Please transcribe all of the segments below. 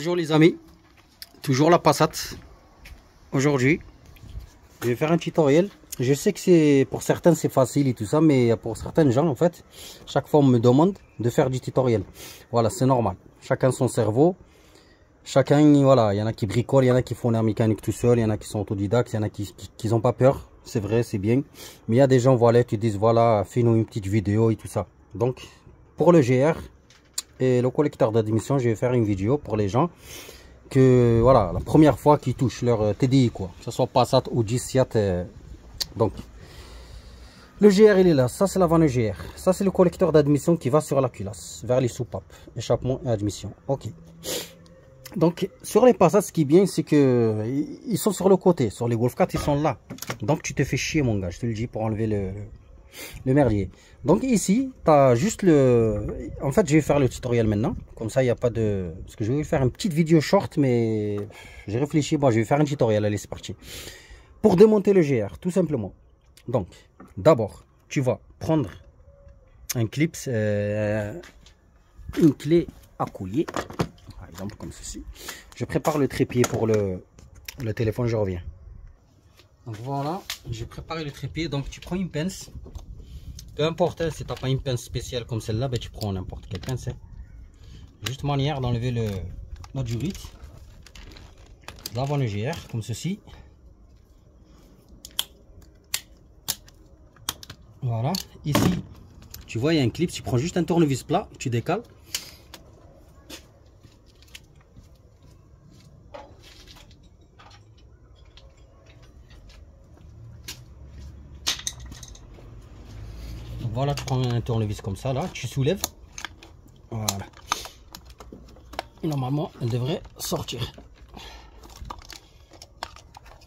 Bonjour les amis, toujours la Passat. Aujourd'hui, je vais faire un tutoriel. Je sais que c'est pour certains c'est facile et tout ça, mais pour certains gens en fait, chaque fois on me demande de faire du tutoriel. Voilà, c'est normal. Chacun son cerveau, chacun, voilà, il y en a qui bricolent, il y en a qui font l'air mécanique tout seul, il y en a qui sont autodidactes, il y en a qui n'ont pas peur. C'est vrai, c'est bien. Mais il y a des gens, voilà, qui disent voilà, fais-nous une petite vidéo et tout ça. Donc, pour le GR et le collecteur d'admission, je vais faire une vidéo pour les gens que, voilà, la première fois qu'ils touchent leur TDI, quoi. Que ce soit Passat ou G-Seat. Donc, le GR, il est là. Ça, c'est la vanne GR. Ça, c'est le collecteur d'admission qui va sur la culasse, vers les soupapes, échappement et admission. Ok. Donc, sur les Passat, ce qui est bien, c'est que ils sont sur le côté. Sur les Golf 4, ils sont là. Donc, tu te fais chier, mon gars. Je te le dis pour enlever le merdier. Donc, ici, tu as juste le... En fait, je vais faire le tutoriel maintenant. Comme ça, il n'y a pas de... Parce que je vais faire une petite vidéo short, mais j'ai réfléchi. Bon, je vais faire un tutoriel. Allez, c'est parti. Pour démonter le GR, tout simplement. Donc, d'abord, tu vas prendre un clip, une clé à collier. Par exemple, comme ceci. Je prépare le trépied pour le téléphone, je reviens. Donc voilà, j'ai préparé le trépied. Donc tu prends une pince. Peu importe, si tu n'as pas une pince spéciale comme celle-là, ben, tu prends n'importe quelle pince. Juste manière d'enlever la durite. L'avant le GR, comme ceci. Voilà, ici, tu vois, il y a un clip. Tu prends juste un tournevis plat, tu décales. Voilà, tu prends un tournevis comme ça, là, tu soulèves. Voilà. Et normalement, elle devrait sortir.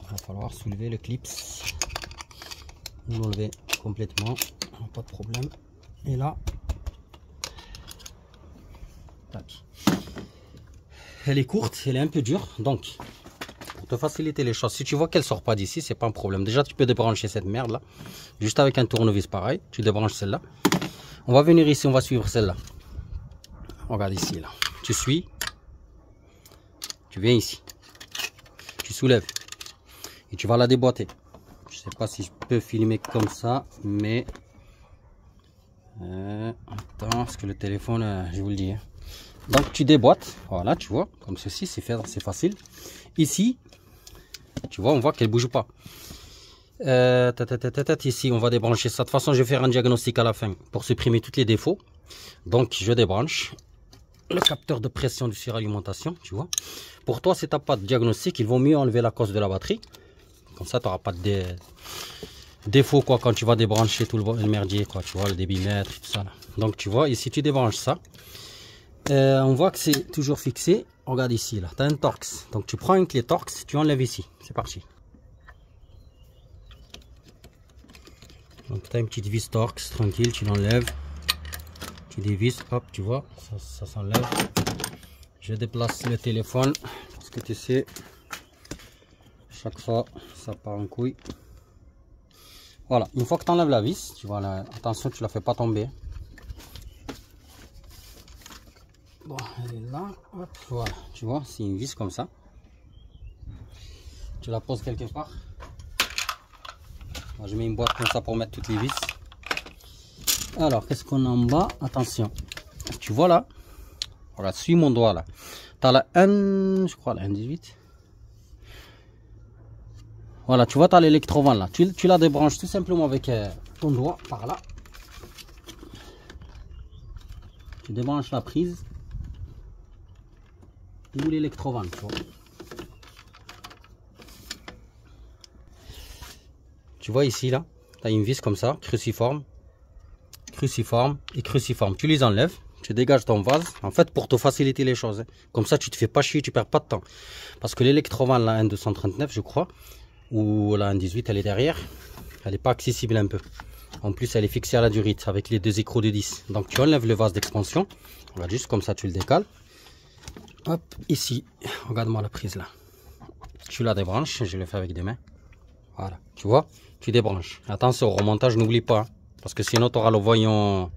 Il va falloir soulever le clip. L'enlever complètement, pas de problème. Et là, tac. Elle est courte, elle est un peu dure. Donc, pour te faciliter les choses, si tu vois qu'elle sort pas d'ici, c'est pas un problème. Déjà, tu peux débrancher cette merde là. Juste avec un tournevis pareil, tu débranches celle-là. On va venir ici, on va suivre celle-là. Regarde ici, là. Tu suis. Tu viens ici. Tu soulèves. Et tu vas la déboîter. Je sais pas si je peux filmer comme ça, mais... attends, parce que le téléphone, je vous le dis. Hein. Donc, tu déboîtes. Voilà, tu vois. Comme ceci, c'est facile. Ici, tu vois, on voit qu'elle bouge pas. Ici, on va débrancher ça. De toute façon, je vais faire un diagnostic à la fin pour supprimer tous les défauts. Donc, je débranche le capteur de pression de suralimentation, tu vois. Pour toi, si tu n'as pas de diagnostic, il vaut mieux enlever la cosse de la batterie. Comme ça, tu n'auras pas de défaut quoi, quand tu vas débrancher tout le merdier, quoi, tu vois, le débitmètre, tout ça. Là. Donc, tu vois, ici, tu débranches ça. On voit que c'est toujours fixé. Regarde ici, là, tu as un Torx. Donc, tu prends une clé Torx, tu enlèves ici. C'est parti. Donc tu as une petite vis Torx, tranquille, tu l'enlèves, tu dévisses, hop, tu vois, ça s'enlève. Je déplace le téléphone, parce que tu sais, chaque fois, ça part en couille. Voilà, une fois que tu enlèves la vis, tu vois, là, attention, tu la fais pas tomber. Bon, elle est là, hop, voilà, tu vois, c'est une vis comme ça. Tu la poses quelque part. Je mets une boîte comme ça pour mettre toutes les vis. Alors, qu'est-ce qu'on a en bas? Attention. Tu vois là? Voilà, suis mon doigt là. Tu as la 1, je crois la 1,18. Voilà, tu vois, tu as l'électrovanne là. Tu la débranches tout simplement avec ton doigt par là. Tu débranches la prise. Ou l'électrovanne, tu vois. Tu vois ici là, tu as une vis comme ça, cruciforme, cruciforme et cruciforme. Tu les enlèves, tu dégages ton vase, en fait pour te faciliter les choses. Comme ça tu te fais pas chier, tu perds pas de temps. Parce que l'électrovanne, la 1,239 je crois, ou la 1,18 elle est derrière, elle n'est pas accessible un peu. En plus elle est fixée à la durite avec les deux écrous de 10. Donc tu enlèves le vase d'expansion, regarde juste comme ça tu le décales. Hop, ici, regarde-moi la prise là. Tu la débranches, je le fais avec des mains. Voilà, tu vois, tu débranches. Attention au remontage, n'oublie pas. Hein, parce que sinon, tu auras le voyant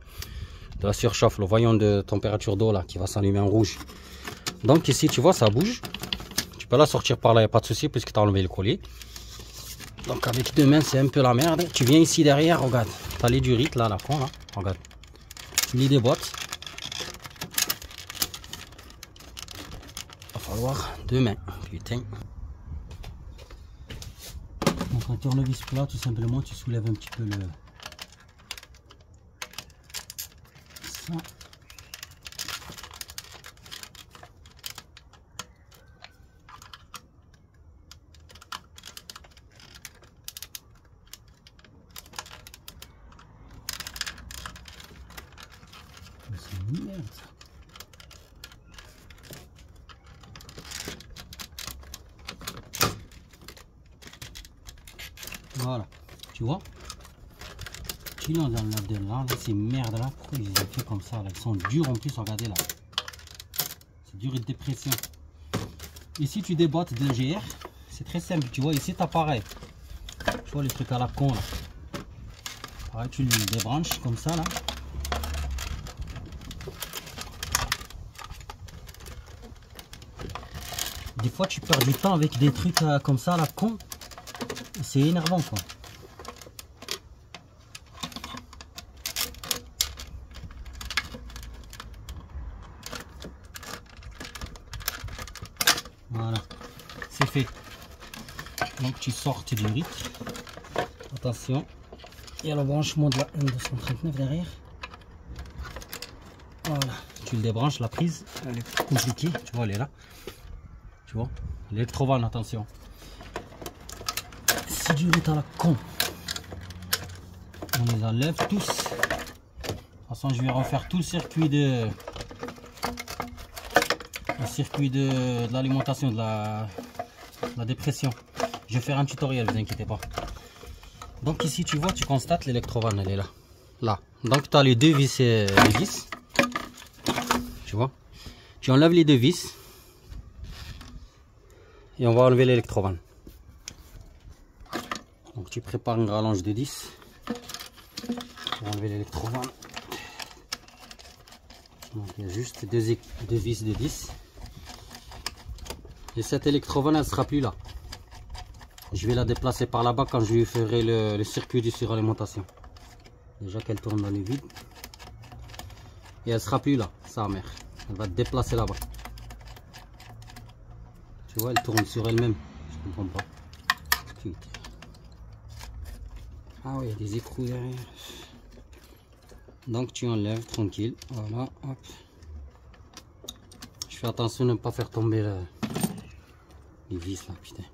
de la surchauffe, le voyant de température d'eau là qui va s'allumer en rouge. Donc ici tu vois ça bouge. Tu peux la sortir par là, il n'y a pas de souci puisque tu as enlevé le collier. Donc avec deux mains c'est un peu la merde. Tu viens ici derrière, regarde. Tu as les durites là, la con là. Regarde. Tu les déboîtes. Il va falloir deux mains. Putain. Donc un tournevis plat, tout simplement tu soulèves un petit peu le... Ça. C'est une merde. Voilà, tu vois, tu l'as dans là, ces merdes là, pourquoi ils ont fait comme ça là, ils sont durs en plus, regardez là, c'est dur et de dépression. Ici tu déboîtes de GR, c'est très simple, tu vois, ici t'as pareil, tu vois les trucs à la con là, pareil tu le débranches comme ça là. Des fois tu perds du temps avec des trucs comme ça à la con. C'est énervant quoi. Voilà, c'est fait. Donc tu sors tes durites. Attention, il y a le branchement de la M239 derrière. Voilà, tu le débranches, la prise, elle est compliquée, tu vois elle est là. Tu vois, l'électrovanne, attention. C'est durites à la con. On les enlève tous. De toute façon, je vais refaire tout le circuit de l'alimentation, de la dépression. Je vais faire un tutoriel, vous inquiétez pas. Donc ici, tu vois, tu constates l'électrovanne, elle est là. Là. Donc tu as les deux vis, tu vois. Tu enlèves les deux vis. Et on va enlever l'électrovanne. Donc tu prépares une rallonge de 10 pour enlever l'électrovanne. Donc il y a juste deux vis de 10. Et cette électrovanne elle sera plus là. Je vais la déplacer par là-bas quand je lui ferai le circuit de suralimentation. Déjà qu'elle tourne dans le vide. Et elle sera plus là, sa mère. Elle va te déplacer là-bas. Tu vois, elle tourne sur elle-même. Je comprends pas. Putain. Ah oui, il y a des écrous derrière. Donc tu enlèves tranquille. Voilà, hop. Je fais attention de ne pas faire tomber les vis là, putain.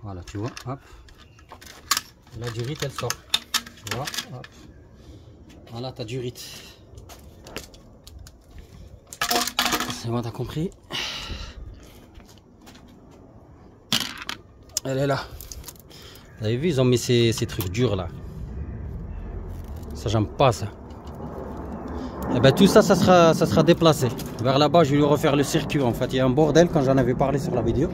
Voilà, tu vois, hop. Et la durite elle sort. Tu vois, hop. Voilà ta durite. C'est bon, t'as compris? Elle est là. Vous avez vu, ils ont mis ces trucs durs là. Ça, j'aime pas ça. Et ben tout ça, ça sera déplacé. Vers là-bas, je vais lui refaire le circuit. En fait, il y a un bordel, quand j'en avais parlé sur la vidéo.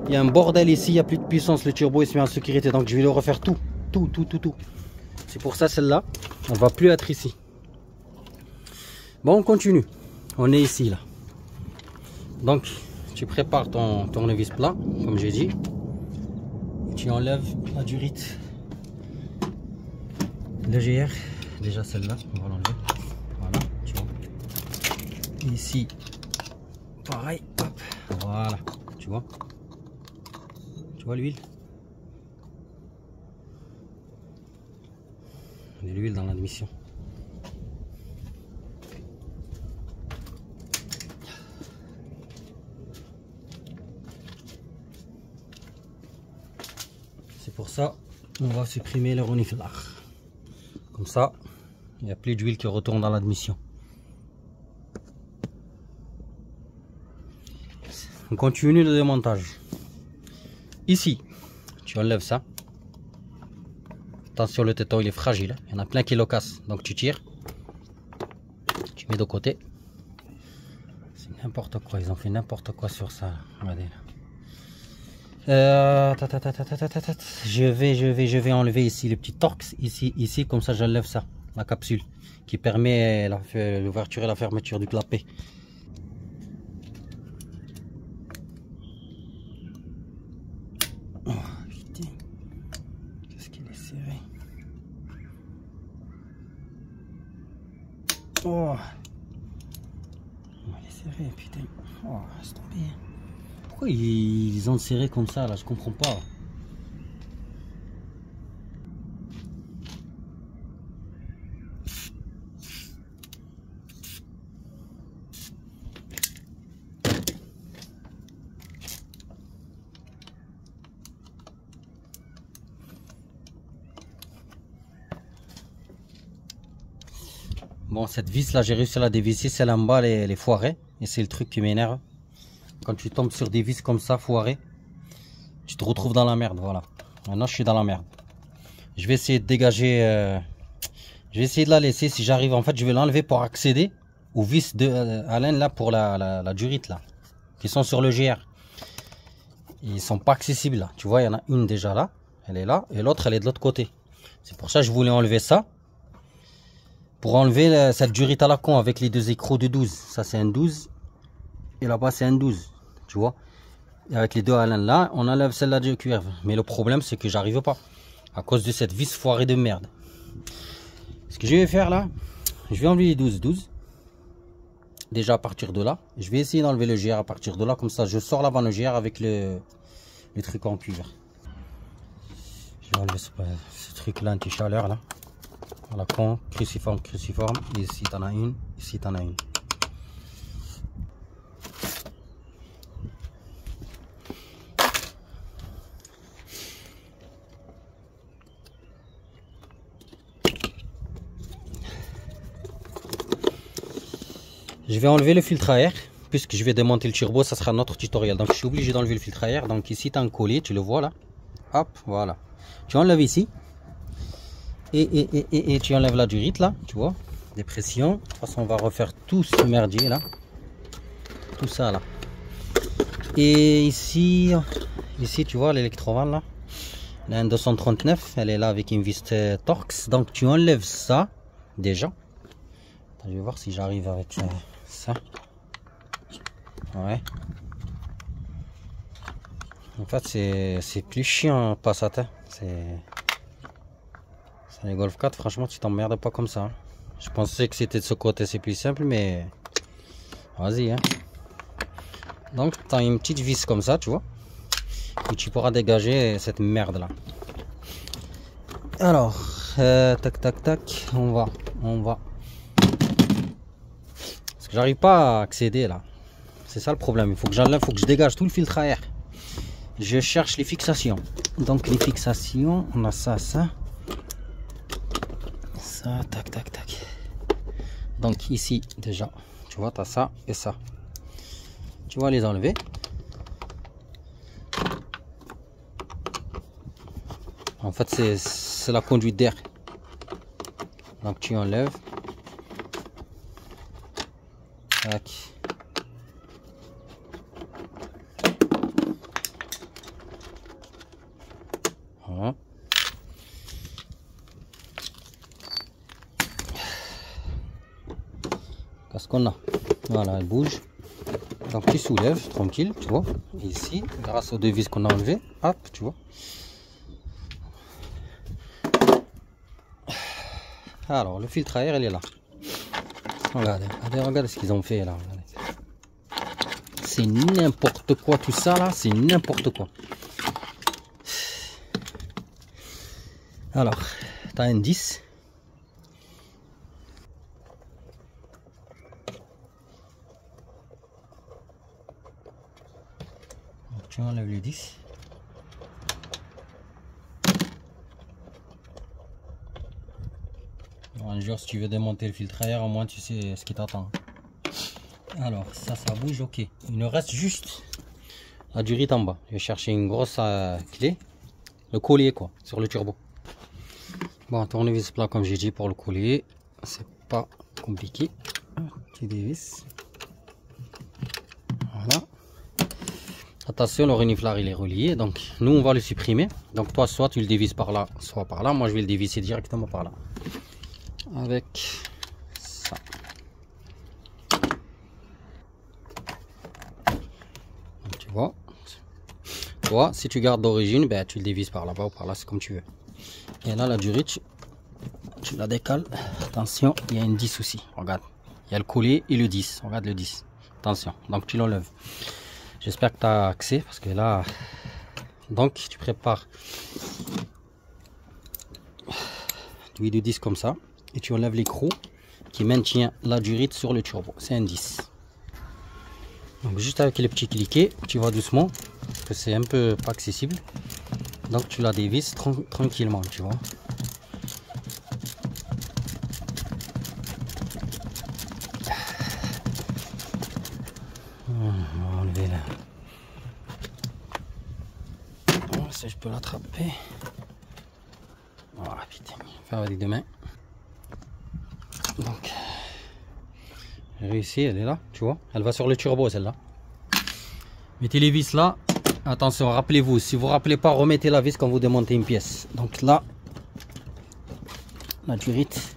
Il y a un bordel ici, il n'y a plus de puissance. Le turbo, il se met en sécurité. Donc, je vais le refaire tout. Tout. C'est pour ça, celle-là, on va plus être ici. Bon, on continue. On est ici, là. Donc, tu prépares ton tournevis plat, comme j'ai dit. Tu enlèves la durite légère, déjà celle-là, on va l'enlever. Voilà, tu vois. Et ici, pareil, hop, voilà, tu vois. Tu vois l'huile? On a l'huile dans l'admission. C'est pour ça on va supprimer le reniflard. Comme ça, il n'y a plus d'huile qui retourne dans l'admission. On continue le démontage. Ici, tu enlèves ça. Attention, le téton il est fragile. Il y en a plein qui le cassent. Donc tu tires. Tu mets de côté. C'est n'importe quoi. Ils ont fait n'importe quoi sur ça. Regardez là. Je vais enlever ici le petit torx, ici, comme ça j'enlève ça, la capsule, qui permet l'ouverture et la fermeture du clapet. serré. Oh, elle est serrée, putain. Oh, laisse tomber. Pourquoi ils ont serré comme ça là? Je comprends pas. Bon, cette vis là, j'ai réussi à la dévisser. Celle en bas, elle est foirée. Et c'est le truc qui m'énerve. Quand tu tombes sur des vis comme ça, foirées, tu te retrouves dans la merde. Voilà. Maintenant, je suis dans la merde. Je vais essayer de dégager. Je vais essayer de la laisser. Si j'arrive, en fait, je vais l'enlever pour accéder aux vis de Allen là pour la durite là, qui sont sur le GR. Ils sont pas accessibles là. Tu vois, il y en a une déjà là. Elle est là. Et l'autre, elle est de l'autre côté. C'est pour ça que je voulais enlever ça. Pour enlever cette durite à la con avec les deux écrous de 12. Ça c'est un 12. Et là-bas c'est un 12. Tu vois. Et avec les deux Allen là, on enlève celle-là de cuivre. Mais le problème c'est que j'arrive pas. À cause de cette vis foirée de merde. Ce que je vais faire là, je vais enlever les 12-12. Déjà à partir de là. Je vais essayer d'enlever le GR à partir de là. Comme ça je sors l'avant le GR avec le truc en cuivre. Je vais enlever ce truc là anti-chaleur là. Voilà, con, cruciforme. Ici t'en as une, ici t'en as une. Je vais enlever le filtre à air, puisque je vais démonter le turbo, ça sera notre tutoriel. Donc je suis obligé d'enlever le filtre à air. Donc ici tu as un collier, tu le vois là. Hop, voilà. Tu enlèves ici. Et tu enlèves la durite là, tu vois, des pressions. De toute façon, on va refaire tout ce merdier là, tout ça là. Et ici tu vois l'électrovanne là, la 239, elle est là avec une vis Torx. Donc tu enlèves ça déjà. Attends, je vais voir si j'arrive avec ça. Ouais. En fait, c'est plus chiant Passat. Les Golf 4, franchement, tu t'emmerdes pas comme ça. Je pensais que c'était de ce côté, c'est plus simple, mais vas-y. Hein. Donc, tu as une petite vis comme ça, tu vois. Et tu pourras dégager cette merde là. Alors, tac, on va. Parce que j'arrive pas à accéder là. C'est ça le problème. Il faut que j'enlève, il faut que je dégage tout le filtre à air. Je cherche les fixations. Donc, les fixations, on a ça. Ça, tac. Donc ici déjà, tu vois, tu as ça et ça. Tu vas les enlever. En fait, c'est la conduite d'air. Donc tu enlèves. Tac. Voilà. Qu'est-ce qu'on a? Voilà, elle bouge. Donc tu soulèves tranquille, tu vois. Et ici, grâce aux deux vis qu'on a enlevées, hop, tu vois. Alors le filtre à air, il est là. Regardez ce qu'ils ont fait là. C'est n'importe quoi tout ça là, c'est n'importe quoi. Alors, tu as un 10. Donc, tu enlèves le 10. Un jour, si tu veux démonter le filtre à air, au moins tu sais ce qui t'attend. Alors, ça bouge, ok. Il nous reste juste la durite en bas. Je vais chercher une grosse clé. Le collier, quoi, sur le turbo. Bon, tournevis plat, comme j'ai dit, pour le collier. C'est pas compliqué. Tu dévisses. Voilà. Attention, le reniflard, il est relié. Donc, nous, on va le supprimer. Donc, toi, soit tu le dévisses par là, soit par là. Moi, je vais le dévisser directement par là. Avec ça. Donc, tu vois, toi si tu gardes d'origine, ben, tu le dévisses par là-bas ou par là, c'est comme tu veux. Et là, la durite, tu la décales. Attention, il y a une 10 aussi. Regarde, il y a le collet et le 10. Regarde le 10. Attention, donc tu l'enlèves. J'espère que tu as accès parce que là, donc tu prépares l'huile de 10 comme ça et tu enlèves l'écrou qui maintient la durite sur le turbo. C'est un 10. Donc juste avec les petits cliquets, tu vas doucement parce que c'est un peu pas accessible. Donc tu la dévisses tranquillement, tu vois. On va enlever là. Bon, ça je peux l'attraper. Voilà, putain, faire avec les deux mains. Donc, j'ai réussi, elle est là, tu vois. Elle va sur le turbo celle-là. Mettez les vis là. Attention, rappelez-vous, si vous ne rappelez pas, remettez la vis quand vous démontez une pièce. Donc là, la durite.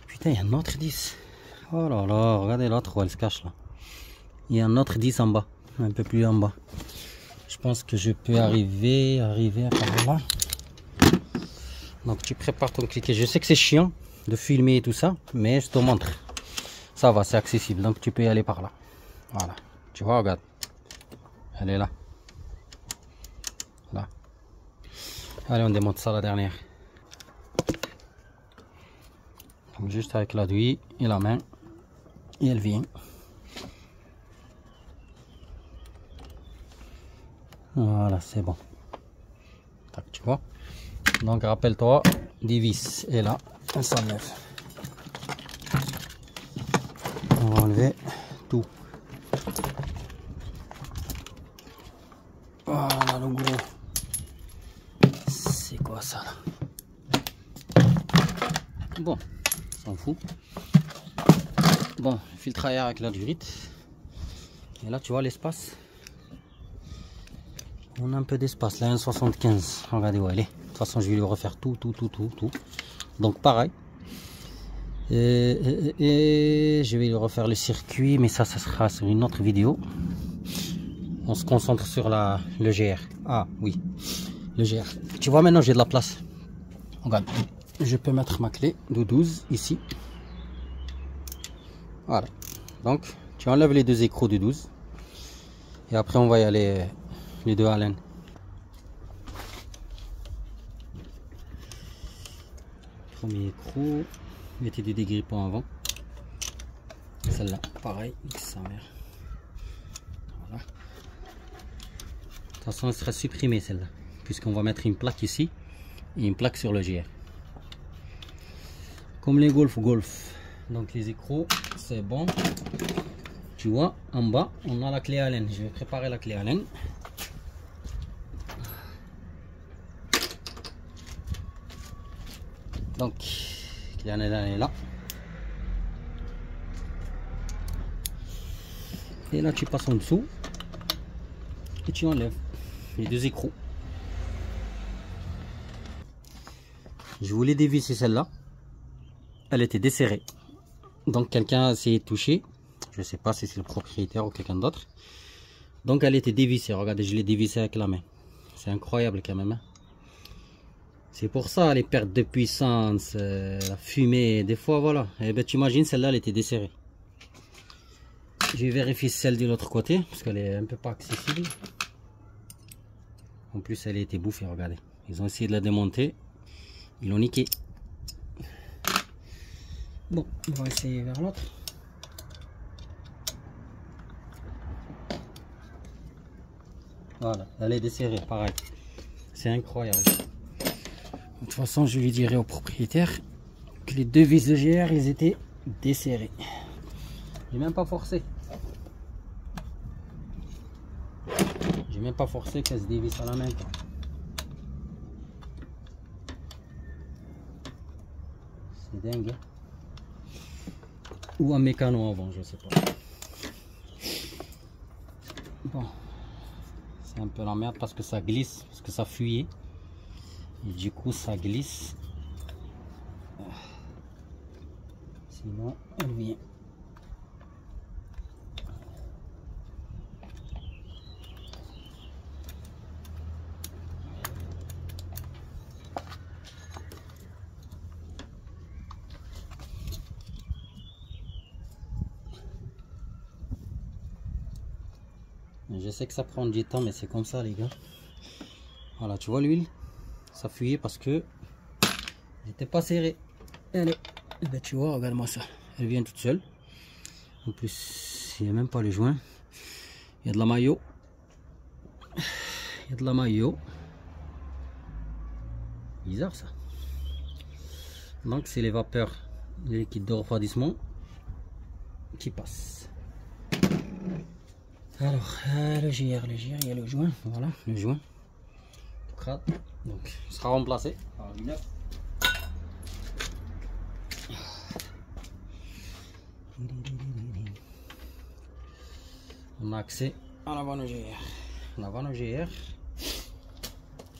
Putain, il y a un autre 10. Oh là là, regardez l'autre, elle se cache là. Il y a un autre 10 en bas, un peu plus en bas. Je pense que je peux arriver par là. Donc tu prépares ton cliquet. Je sais que c'est chiant de filmer et tout ça, mais je te montre. Ça va, c'est accessible, donc tu peux y aller par là. Voilà, tu vois, regarde. Elle est là. Là. Allez, on démonte ça la dernière. Donc juste avec la douille et la main. Et elle vient. Voilà, c'est bon. Tac, tu vois. Donc rappelle-toi, des vis. Et là, on s'enlève. On va enlever tout. Voilà le gros. C'est quoi ça là? Bon, s'en fout. Bon, filtre à air avec la durite. Et là, tu vois l'espace. On a un peu d'espace. La 1,75. Regardez où elle est. De toute façon, je vais lui refaire tout. Donc pareil. Et je vais lui refaire le circuit, mais ça sera sur une autre vidéo. On se concentre sur le GR. Ah oui, le GR. Tu vois, maintenant j'ai de la place. Regarde, je peux mettre ma clé de 12 ici. Voilà. Donc, tu enlèves les deux écrous de 12. Et après, on va y aller les deux Allen. Premier écrou. Mettez des dégrippants avant. Celle-là, pareil. Sa mère. Voilà. De toute façon, elle sera supprimée celle-là. Puisqu'on va mettre une plaque ici. Et une plaque sur le GR. Comme les Golf. Donc les écrous, c'est bon. Tu vois, en bas, on a la clé Allen. Je vais préparer la clé Allen. Donc, clé Allen est là. Et là, tu passes en dessous. Et tu enlèves les deux écrous. Je voulais dévisser celle-là. Elle était desserrée. Donc quelqu'un a essayé de toucher. Je ne sais pas si c'est le propriétaire ou quelqu'un d'autre. Donc elle était dévissée. Regardez, je l'ai dévissée avec la main. C'est incroyable quand même. Hein. C'est pour ça les pertes de puissance, la fumée, des fois voilà. Et ben tu imagines, celle-là elle était desserrée. Je vais vérifier celle de l'autre côté parce qu'elle est un peu pas accessible. En plus elle a été bouffée, regardez. Ils ont essayé de la démonter. Ils l'ont niqué. Bon, on va essayer vers l'autre. Voilà, elle est desserrée, pareil. C'est incroyable. De toute façon, je lui dirai au propriétaire que les deux vis de GR, ils étaient desserrés. J'ai même pas forcé. J'ai même pas forcé qu'elle se dévisse à la main. C'est dingue. Hein? Ou un mécano avant, je sais pas. Bon. C'est un peu la merde parce que ça glisse, parce que ça fuyait. Et du coup, ça glisse. Sinon, elle vient. Je sais que ça prend du temps, mais c'est comme ça, les gars. Voilà, tu vois l'huile, ça fuyait parce que elle n'était pas serrée. Allez, ben, tu vois, regarde-moi ça. Elle vient toute seule. En plus, il n'y a même pas les joints. Il y a de la maillot. Il y a de la maillot. Bizarre ça. Donc c'est les vapeurs, les liquides de refroidissement qui passent. Alors, le GR, il y a le joint. Voilà, le joint. Donc, il sera remplacé par une neuf. On a accès à la vanne GR. La vanne GR.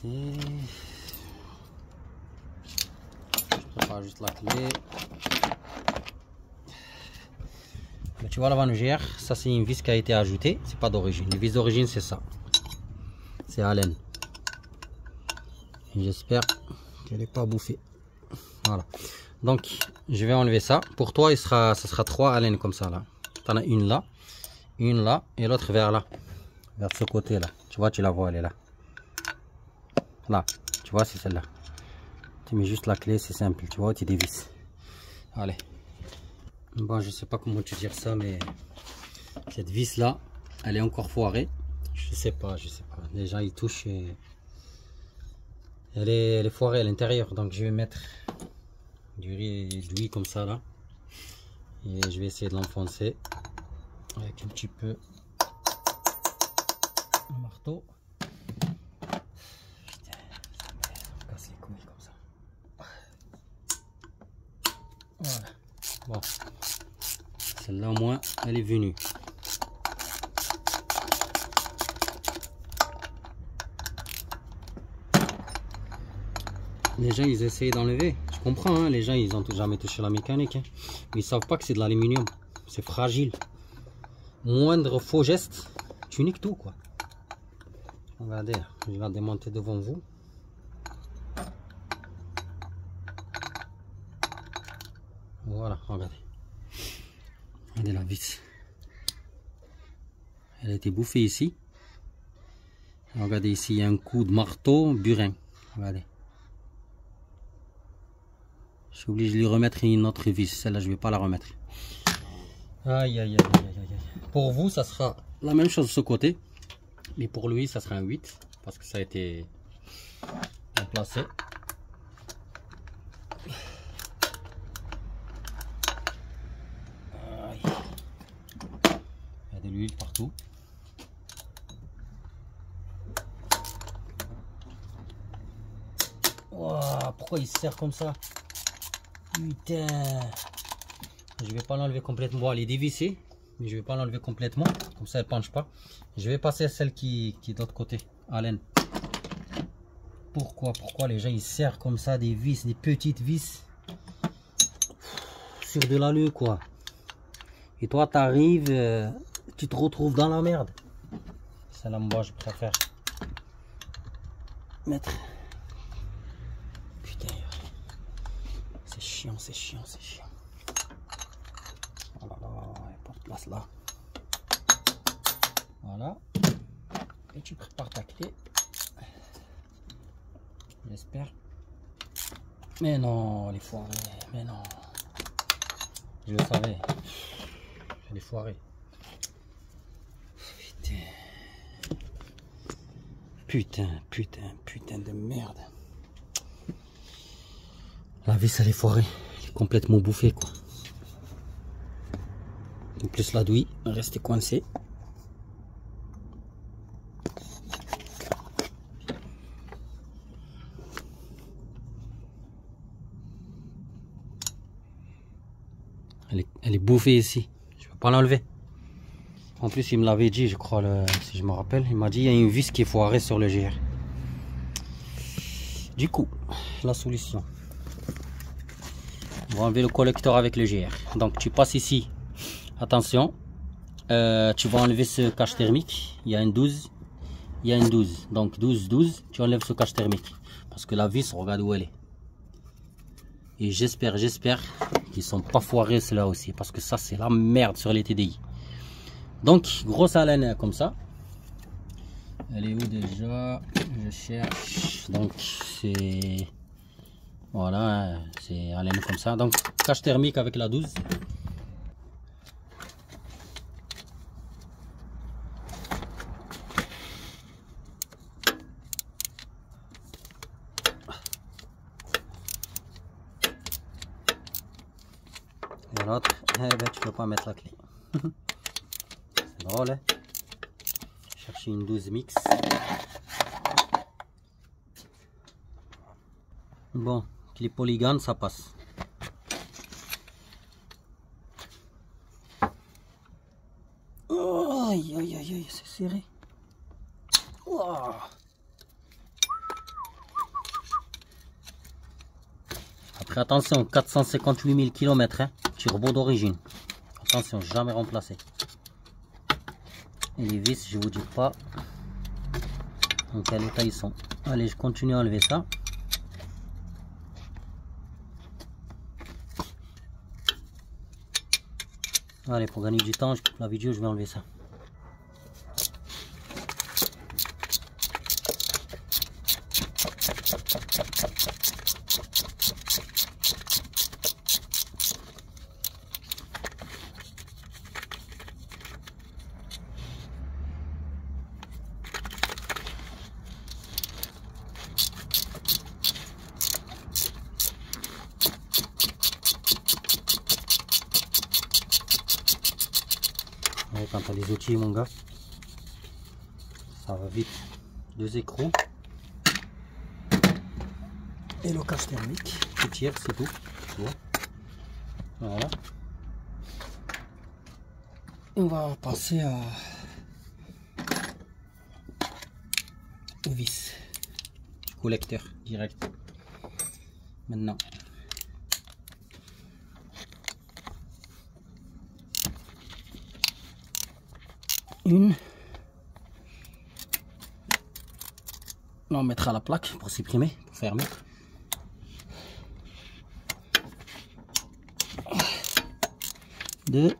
Et je prépare juste la clé. Mais tu vois la vanne GR, ça c'est une vis qui a été ajoutée, c'est pas d'origine. Les vis d'origine c'est ça. C'est Allen. J'espère qu'elle n'est pas bouffée. Voilà. Donc je vais enlever ça. Pour toi ça sera 3 Allen comme ça là. Tu en as une là et l'autre vers là. Vers ce côté là. Tu vois, tu la vois, elle est là. Là, tu vois, c'est celle-là. Tu mets juste la clé, c'est simple. Tu vois, tu dévisses. Allez. Bon, je sais pas comment te dire ça, mais cette vis là, elle est encore foirée. Je sais pas. Les gens ils touchent et elle est foirée à l'intérieur. Donc je vais mettre du riz comme ça là. Et je vais essayer de l'enfoncer avec un petit peu de marteau. Putain, ça me casse les couilles comme ça. Voilà. Bon. Celle-là au moins, elle est venue. Les gens ils essayent d'enlever. Je comprends, hein, les gens ils ont jamais touché la mécanique. Hein. Mais ils savent pas que c'est de l'aluminium. C'est fragile. Moindre faux geste, tu niques tout quoi. Regardez, je vais la démonter devant vous. Voilà, regardez. Regardez la vis. Elle a été bouffée ici. Regardez ici, il y a un coup de marteau burin. Regardez. Je suis obligé de lui remettre une autre vis. Celle-là, je ne vais pas la remettre. Aïe, aïe, aïe, aïe, aïe. Pour vous, ça sera la même chose de ce côté. Mais pour lui, ça sera un 8. Parce que ça a été remplacé. Aïe. Il y a de l'huile partout. Wow, pourquoi il se serre comme ça? Putain. Je vais pas l'enlever complètement. Bon, elle est dévissée, mais je vais pas l'enlever complètement. Comme ça, elle penche pas. Je vais passer à celle qui est de l'autre côté. Allen. Pourquoi les gens ils serrent comme ça des vis, des petites vis sur de l'alu quoi. Et toi, tu arrives, tu te retrouves dans la merde. Celle-là, moi, je préfère mettre. Putain. C'est chiant. Oh là là, il n'y a pas de place là. Voilà. Et tu prépares ta clé. J'espère. Mais non, elle est foirée. Mais non. Je le savais. Elle est foirée. Putain de merde. La vis elle est foirée. Elle est complètement bouffée quoi. En plus la douille est restée coincée. Elle est bouffée ici. Je ne peux pas l'enlever. En plus, il me l'avait dit, je crois, si je me rappelle. Il m'a dit il y a une vis qui est foirée sur le GR. Du coup, la solution. On va enlever le collecteur avec le GR. Donc, tu passes ici. Attention. Tu vas enlever ce cache thermique. Il y a une 12. Il y a une 12. Donc, 12. Tu enlèves ce cache thermique. Parce que la vis, regarde où elle est. Et j'espère qu'ils sont pas foirés ceux-là aussi. Parce que ça, c'est la merde sur les TDI. Donc, grosse Allen comme ça. Elle est où déjà? Je cherche. Donc c'est... Voilà, c'est à l'aine comme ça. Donc cache thermique avec la 12. Et l'autre, eh ben, tu peux pas mettre la clé. C'est drôle, hein? Chercher une 12 mix. Bon, clé polygone, ça passe. Oh, aïe, aïe, aïe, aïe, c'est serré. Wow. Après, attention, 458 000 km, hein, turbo d'origine. Attention, jamais remplacé. Et les vis, je vous dis pas en quel état ils sont. Allez, je continue à enlever ça. Allez, pour gagner du temps, je coupe la vidéo, je vais enlever ça. Ouais, quand t'as les outils, mon gars, ça va vite. 2 écrous et le cache thermique. Tu tires, c'est tout. Voilà. Et on va passer au vis collecteur direct. Maintenant. Une. Là, on mettra la plaque pour supprimer, pour fermer. Deux.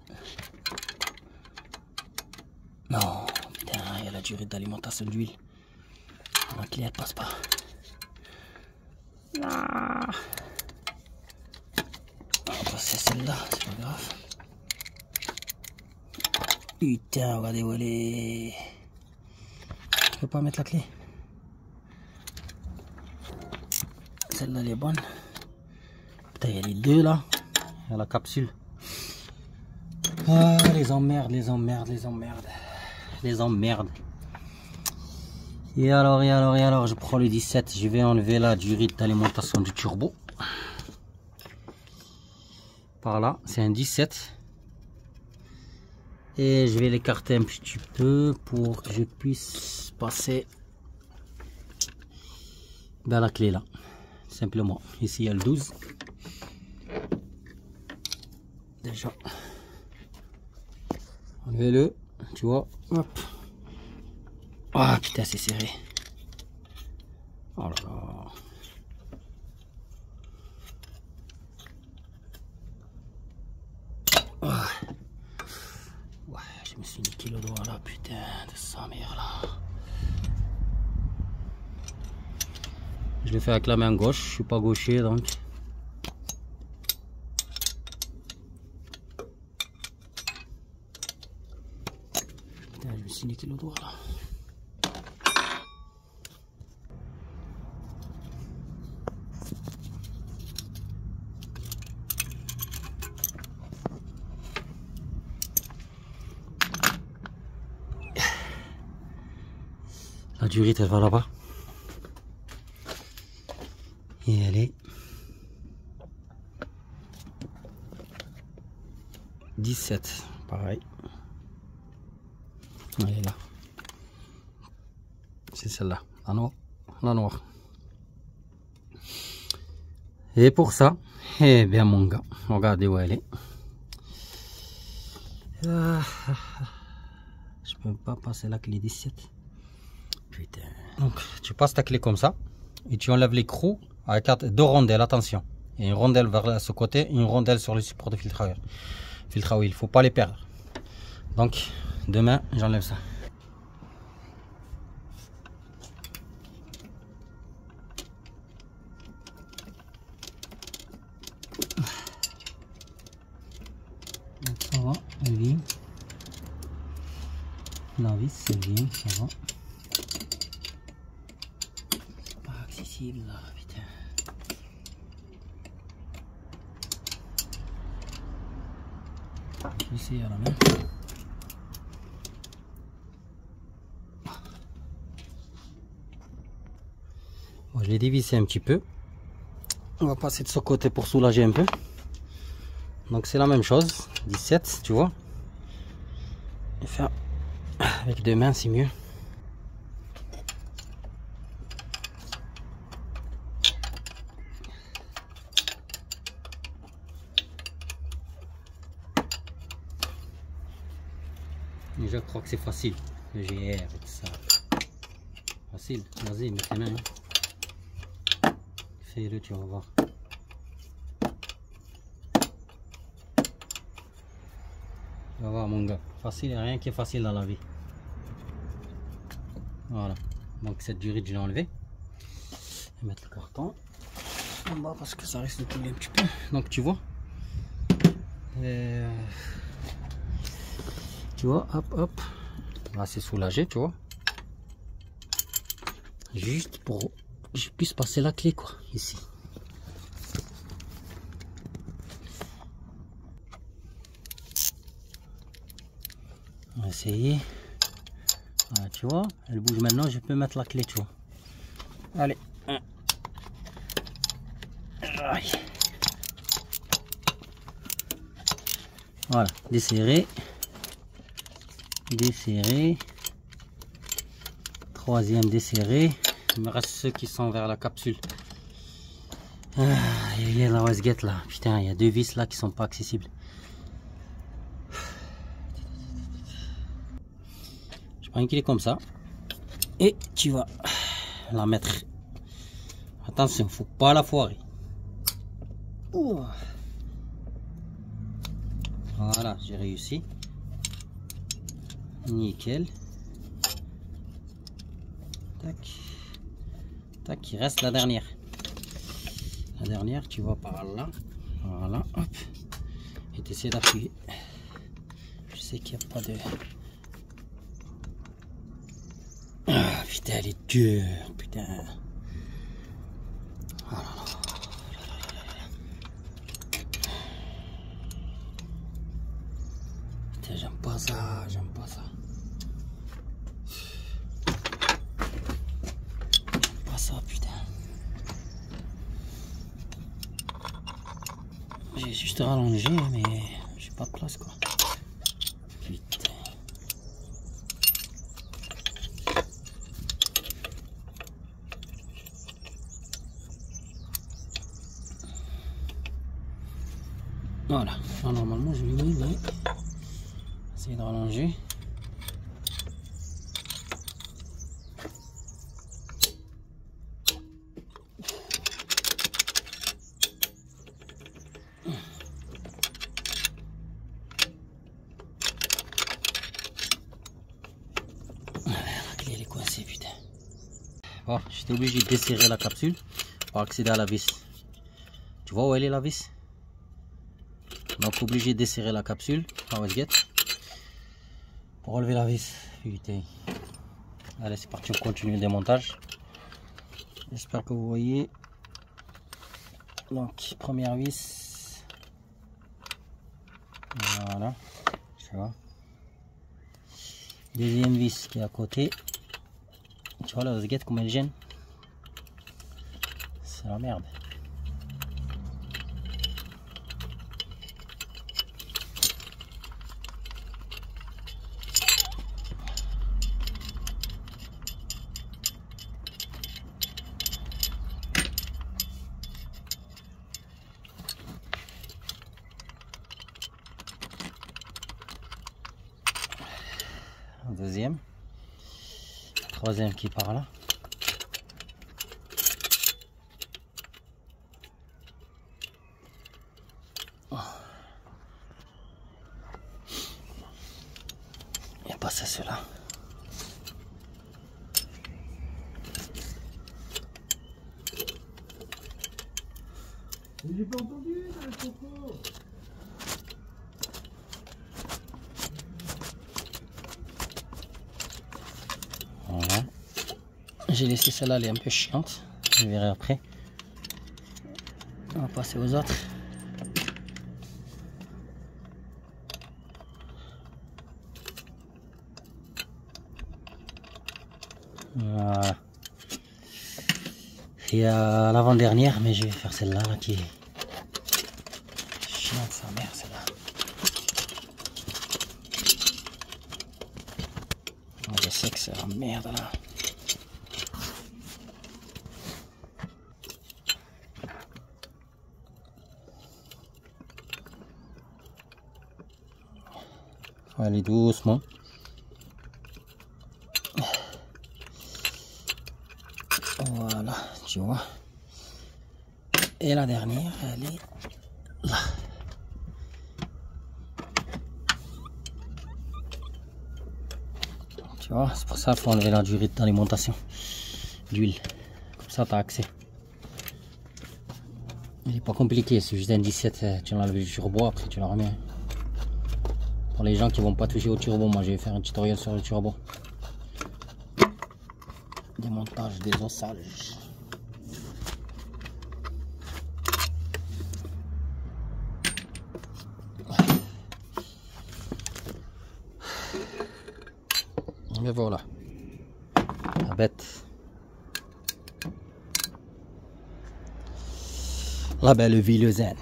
Non, putain, il y a la durée d'alimentation d'huile. La clé, elle passe pas. Ah. On va passer celle-là, c'est pas grave. Putain, regardez où elle est. Je peux pas mettre la clé. Celle-là, elle est bonne. Putain, il y a les deux là. Il y a la capsule. Ah, les emmerdes, les emmerdes, les emmerdes. Les emmerdes. Et alors, je prends le 17. Je vais enlever la durée d'alimentation du turbo. Par là, c'est un 17. Et je vais l'écarter un petit peu pour que je puisse passer dans la clé là. Simplement. Ici, il y a le 12. Déjà. Enlevez-le. Tu vois. Hop. Ah putain, c'est serré. Oh là là. Ouais, je me suis niqué le doigt là, putain de sa mère là. Je l'ai fait avec la main gauche, je suis pas gaucher donc. Putain, je me suis niqué le doigt là. La durite elle va là-bas. Et elle est 17, pareil. Elle est là. C'est celle-là, la noire. Et pour ça, eh bien mon gars, regardez où elle est. Je peux pas passer la clé 17. Putain. Donc tu passes ta clé comme ça et tu enlèves l'écrou avec deux rondelles, attention. Et une rondelle vers ce côté, une rondelle sur le support de filtre à huile. Filtre à huile, il ne faut pas les perdre. Donc demain j'enlève ça. vis, c'est bien, ça va. C'est pas accessible là, putain. Je vais essayer à la main. Bon, je l'ai dévissé un petit peu. On va passer de ce côté pour soulager un peu. Donc c'est la même chose, 17, tu vois. Et faire avec deux mains, c'est mieux. Et je crois que c'est facile. Le GR avec ça. Facile, vas-y, mets tes mains. Hein. Fais-le, tu vas voir. Tu vas voir mon gars, facile, il n'y a rien qui est facile dans la vie. Voilà, donc cette durite je l'ai enlevé. Je vais mettre le carton en bas parce que ça risque de couler un petit peu. Donc tu vois, tu vois, hop hop, là c'est soulagé, tu vois. Juste pour que je puisse passer la clé quoi, ici. On va essayer. Voilà, tu vois, elle bouge maintenant, je peux mettre la clé, tu vois. Allez. Aïe. Voilà, desserrer. Desserrer. Troisième desserré. Il me reste ceux qui sont vers la capsule. Ah, il y a la wasguette là. Putain, il y a deux vis là qui sont pas accessibles. Je prends une clé comme ça. Et tu vas la mettre. Attention, faut pas la foirer. Ouh. Voilà, j'ai réussi. Nickel. Tac. Tac, il reste la dernière. La dernière, tu vas par là. Voilà, hop. Et tu essaies d'appuyer. Je sais qu'il n'y a pas de... Ah, putain, elle est dure, putain. Oh là là. Putain, j'aime pas ça, j'aime pas ça. J'aime pas ça, putain. J'ai juste rallongé, mais j'ai pas de place, quoi. Putain. Voilà, là, normalement je l'ai mis, mais essayer de rallonger. La clé elle est coincée, putain. Bon, j'étais obligé de desserrer la capsule pour accéder à la vis. Tu vois où elle est la vis? Donc obligé de desserrer la capsule, la wasguette, pour relever la vis. Putain. Allez, c'est parti, on continue le démontage. J'espère que vous voyez. Donc première vis. Voilà. Tu vois. Deuxième vis qui est à côté. Tu vois la wasguette comme elle gêne. C'est la merde. Deuxième, troisième qui est par là. Et passer cela. J'ai pas entendu, le coco. j'ai laissé celle-là, elle est un peu chiante. Je verrai après. On va passer aux autres. Voilà. Il y a l'avant-dernière, mais je vais faire celle-là là, qui est chiante sa mère, celle-là. Je sais que c'est la merde là. Faut aller doucement. Voilà, tu vois. Et la dernière, elle est là. Tu vois, c'est pour ça qu'il faut enlever la durée d'alimentation d'huile. Comme ça, tu as accès. Il n'est pas compliqué, c'est juste un 17. Tu enlèves le turbo, après tu la remets. Pour les gens qui vont pas toucher au turbo, moi je vais faire un tutoriel sur le turbo. Démontage des ossages. Et voilà, la bête, la belle Vilezane.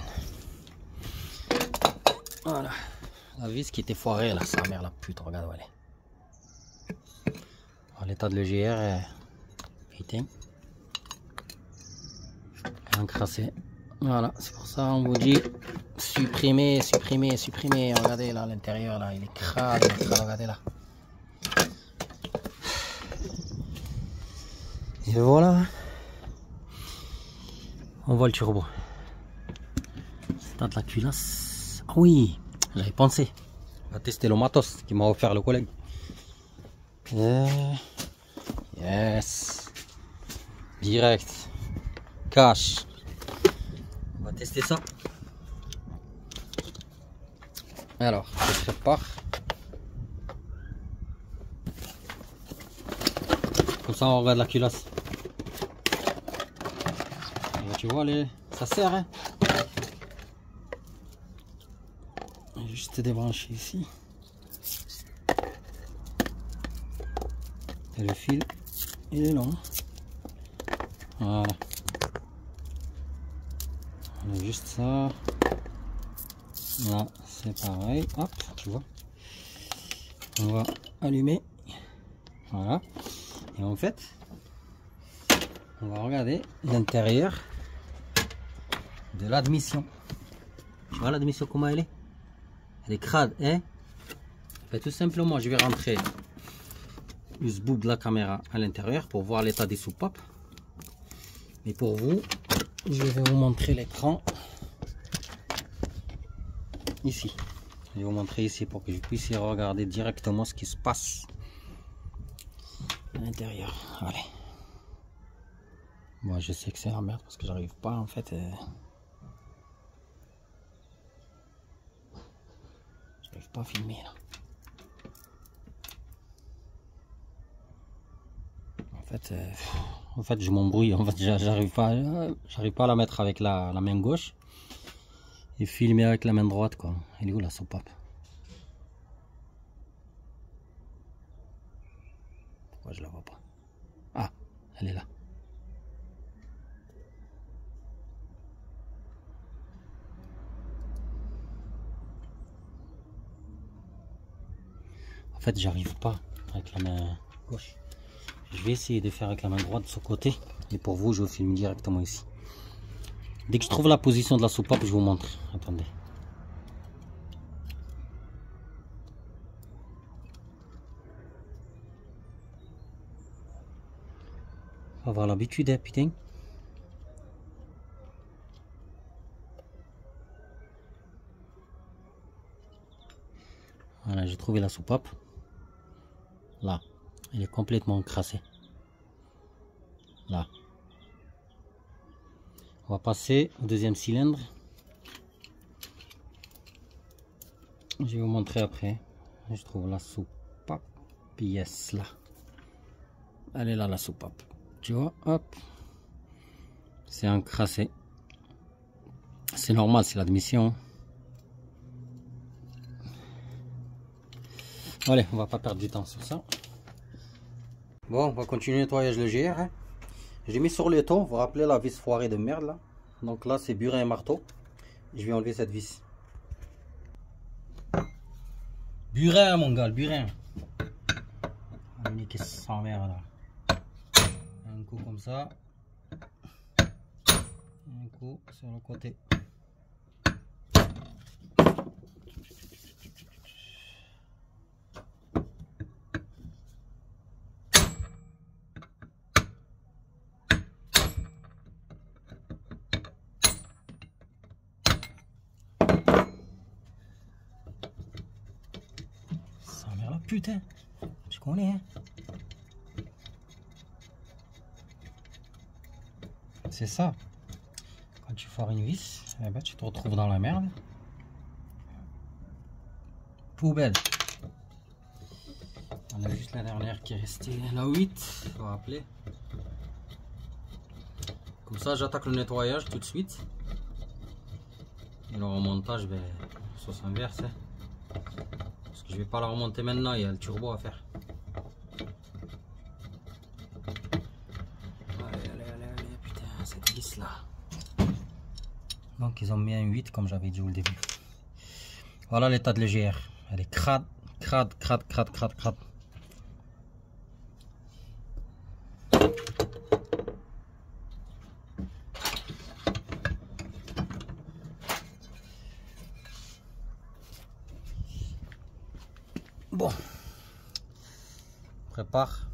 Voilà, la vis qui était foirée là, sa mère la pute, regarde où elle est. L'état de l'EGR éteint, encrassé. Voilà, c'est pour ça on vous dit supprimer, supprimer, supprimer. Regardez là, l'intérieur là, il est crade, regardez là. Et voilà, on voit le turbo. C'est de la culasse. Ah oui, j'avais pensé. On va tester le matos qui m'a offert le collègue. Yes, direct, cash. On va tester ça. Alors, je prépare. Comme ça, on regarde la culasse. Tu vois, ça sert, hein. Juste débrancher ici. Et le fil, il est long. Voilà. On a juste ça. Là, c'est pareil. Hop, tu vois. On va allumer. Voilà. Et en fait, on va regarder l'intérieur de l'admission. Tu vois l'admission comment elle est? Elle est crade, hein? Ben, tout simplement, je vais rentrer le sbout de la caméra à l'intérieur pour voir l'état des soupapes. Mais pour vous, je vais vous montrer l'écran ici. Je vais vous montrer ici pour que je puisse regarder directement ce qui se passe à l'intérieur. Allez. Moi, je sais que c'est la merde parce que j'arrive pas en fait. J'arrive pas à filmer là. En fait, je m'embrouille. En fait, j'arrive pas à la mettre avec la main gauche et filmer avec la main droite quoi. Elle est où la soupape? Pourquoi je la vois pas? Ah, elle est là. En fait, j'arrive pas avec la main gauche. Je vais essayer de faire avec la main droite de ce côté. Et pour vous, je vous filme directement ici. Dès que je trouve la position de la soupape, je vous montre. Attendez. Faut avoir l'habitude, hein, putain. Voilà, j'ai trouvé la soupape. Là, elle est complètement encrassée. Là. On va passer au deuxième cylindre. Je vais vous montrer après. Je trouve la soupape. Yes, là. Elle est là, la soupape. Tu vois, hop, c'est encrassé. C'est normal, c'est l'admission. Allez, on va pas perdre du temps sur ça. Bon, on va continuer le nettoyage le GR. Hein. J'ai mis sur le ton, vous vous rappelez la vis foirée de merde là. Donc là, c'est burin et marteau. Je vais enlever cette vis. Burin, mon gars, le burin. On va niquer sans merde là. Un coup comme ça. Un coup sur le côté. Sans merde là, putain. Je connais, hein. C'est ça. Quand tu foires une vis, eh ben, tu te retrouves dans la merde. Poubelle. On a juste la dernière qui est restée, la 8, on va appeler. Comme ça, j'attaque le nettoyage tout de suite. Et le remontage, ben, sauce inverse. Hein. Parce que je vais pas la remonter maintenant, il y a le turbo à faire. Allez, putain, cette vis là. Donc ils ont mis un 8 comme j'avais dit au début. Voilà l'état de l'EGR. Elle est crade. Bon. Prépare.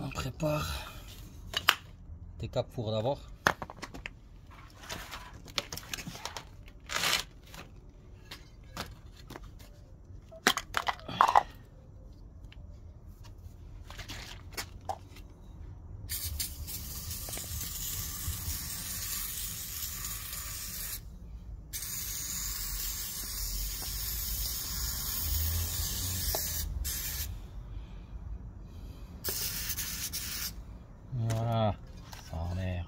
On prépare tes capes four d'abord. Voilà, ça a l'air.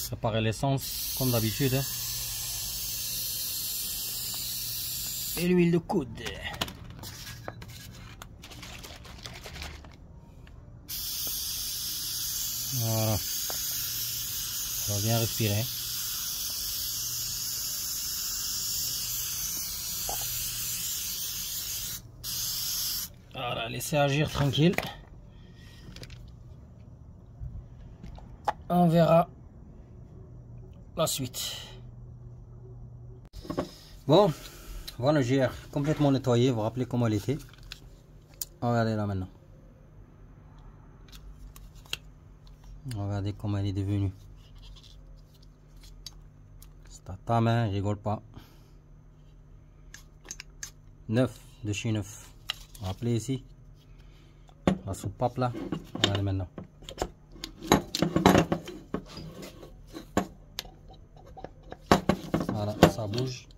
Préparer l'essence comme d'habitude. Hein. Et l'huile de coude. Voilà. Ça va bien respirer. Voilà, laissez agir tranquille. On verra la suite. Bon, voilà le GR complètement nettoyé. Vous vous rappelez comment elle était. Regardez là maintenant. Regardez comment elle est devenue. C'est à ta main, rigole pas. Neuf de chez neuf. Vous vous rappelez ici. La soupape là. Regardez maintenant. Voilà, ça bouge.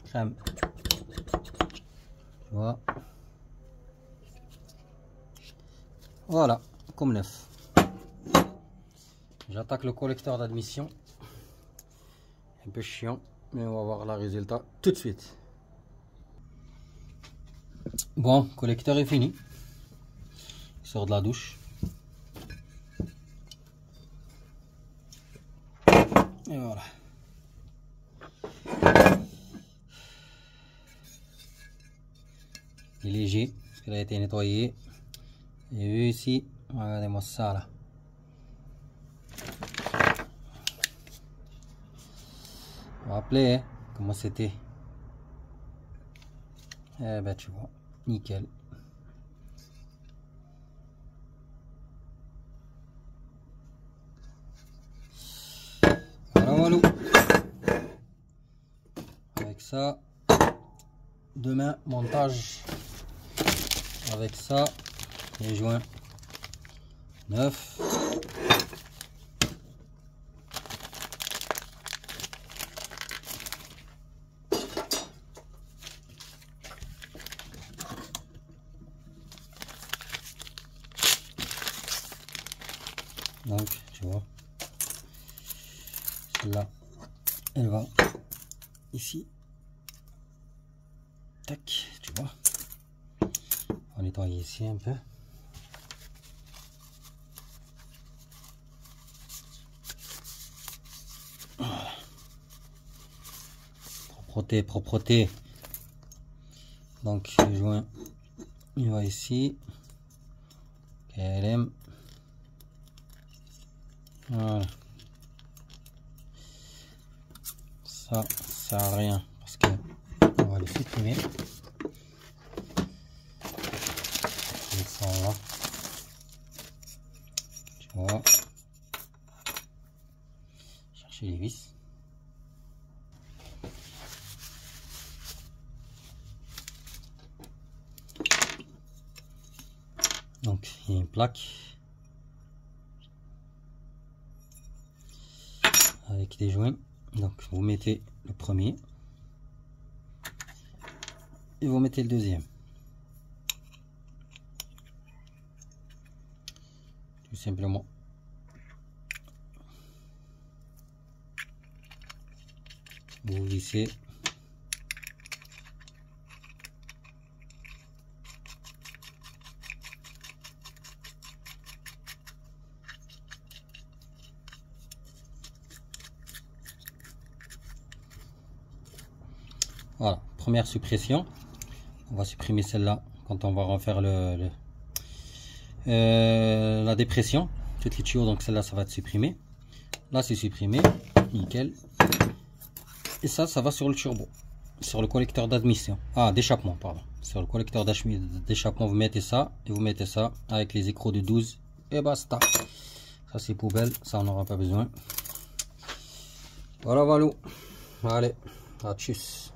Crème. Tu vois. Voilà, comme neuf. J'attaque le collecteur d'admission. Un peu chiant, mais on va voir le résultat tout de suite. Bon, collecteur est fini. Il sort de la douche. Et voilà. Il est léger, parce qu'il a été nettoyé. Et vu ici, regardez-moi ça là. Vous vous rappelez hein, comment c'était? Eh ben tu vois, nickel. ça. Demain, montage avec ça, les joints neufs. Donc, tu vois, celle-là, elle va ici. Tac, tu vois. On va nettoyer ici un peu. Voilà. Propreté, propreté. Donc, le joint, il va ici. KLM. Voilà. Ça sert à rien parce que on va le supprimer. Ils sont là. Tu vois. Chercher les vis. Donc il y a une plaque avec des joints. Donc vous mettez le premier et vous mettez le deuxième. Tout simplement. Vous vissez. Voilà, première suppression. On va supprimer celle-là quand on va refaire la dépression. Toutes les tuyaux, donc celle-là, ça va être supprimé. Là, c'est supprimé. Nickel. Et ça va sur le turbo. Sur le collecteur d'admission. Ah, d'échappement, pardon. Sur le collecteur d'échappement, vous mettez ça. Et vous mettez ça avec les écrous de 12. Et basta. Ça, c'est poubelle. Ça, on n'aura pas besoin. Voilà, voilà. Allez, à tchuss.